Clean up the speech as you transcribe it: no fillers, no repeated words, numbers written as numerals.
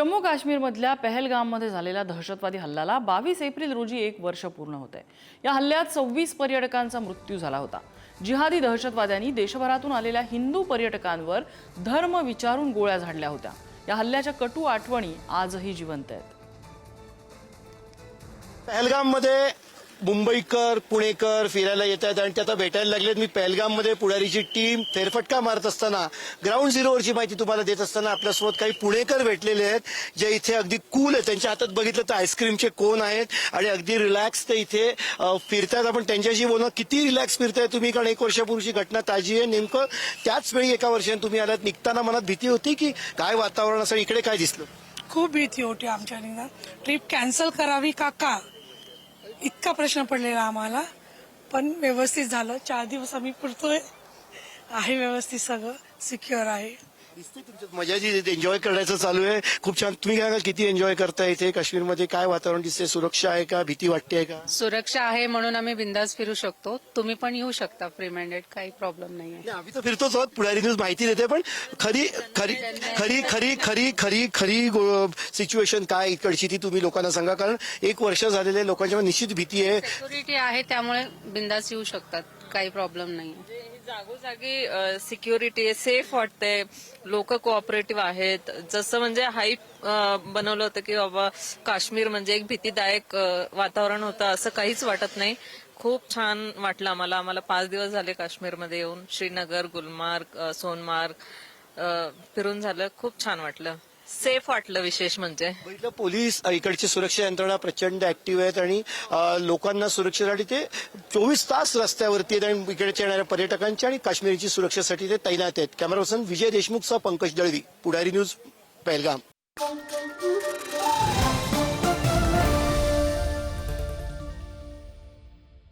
जम्मू काश्मीरमधल्या पहलगाममध्ये झालेल्या दहशतवादी हल्ल्याला 22 एप्रिल रोजी 1 वर्ष पूर्ण होतंय। या हल्ल्यात 26 पर्यटकांचा मृत्यू झाला होता। जिहादी दहशतवाद्यांनी देशभरातून आलेल्या हिंदू पर्यटकांवर धर्म विचारून गोळ्या झाडल्या होत्या। या हल्ल्याच्या कटू आठवणी आजही जिवंत आहेत। पहलगाममध्ये मुंबईकर पुणेकर फिरायला येतात आणि ते आता भेटायला लागलेत। मी पहलगाममध्ये पुढारीची टीम फेरफटका मारत असताना ग्राउंड झिरोवरची माहिती तुम्हाला देत असताना आपल्यासोबत काही पुणेकर भेटलेले आहेत जे इथे अगदी कूल आहेत। त्यांच्या हातात बघितलं तर आईस्क्रीमचे कोन आहेत आणि अगदी रिलॅक्स ते इथे फिरतात। आपण त्यांच्याशी बोलणार किती रिलॅक्स फिरताय तुम्ही, कारण 1 वर्षापूर्वीची घटना ताजी आहे। नेमकं त्याच वेळी 1 वर्षाने तुम्ही आलात, निघताना मनात भीती होती की काय वातावरण असं, इकडे काय दिसलं? खूप भीती होती आमच्या ट्रिप कॅन्सल करावी का इतका प्रश्न पडलेला आम्हाला, पण व्यवस्थित झालं। 4 दिवस आम्ही पुरतोय, आहे व्यवस्थित, सगळं सिक्युअर आहे। दिसते तुमच्यात मजा जी एन्जॉय करायचं चालू आहे, खूप छान। तुम्ही काय किती एन्जॉय करताय इथे काश्मीरमध्ये? काय वातावरण दिसते? सुरक्षा आहे का, भीती वाटते का? सुरक्षा आहे म्हणून आम्ही बिंदास फिरू शकतो। तुम्ही पण येऊ शकता फ्री माइंडेड, काही प्रॉब्लेम नाही आहे। आम्ही तर फिरतोच आहोत, पुढारी न्यूज माहिती देते, पण खरी खरी खरी खरी खरी खरी खरी सिच्युएशन काय इकडची ती तुम्ही लोकांना सांगा, कारण 1 वर्ष झालेले लोकांच्या निश्चित भीती आहे। सिक्युरिटी आहे त्यामुळे बिंदास येऊ शकतात, काही प्रॉब्लेम नाही आहे। जागोजागी सिक्युरिटी आहे, सेफ वाटते, लोक कोऑपरेटिव्ह आहेत। जसं म्हणजे हाईप बनवलं होतं की बाबा काश्मीर म्हणजे एक भीतीदायक वातावरण होतं, असं काहीच वाटत नाही। खूप छान वाटलं आम्हाला 5 दिवस झाले काश्मीरमध्ये येऊन। श्रीनगर, गुलमार्ग, सोनमार्ग फिरून झालं, खूप छान वाटलं, सेफ वाटलं। विशेष म्हणजे बघितलं, पोलीस इकडची सुरक्षा यंत्रणा प्रचंड ऍक्टिव्ह आहेत आणि लोकांना सुरक्षेसाठी ते 24 तास रस्त्यावरती आहेत आणि इकडच्या येणाऱ्या पर्यटकांची आणि काश्मीरची सुरक्षेसाठी ते तैनात आहेत। कॅमेरा पर्सन विजय देशमुखसह पंकज दळवी, पुढारी न्यूज, पहलगाम।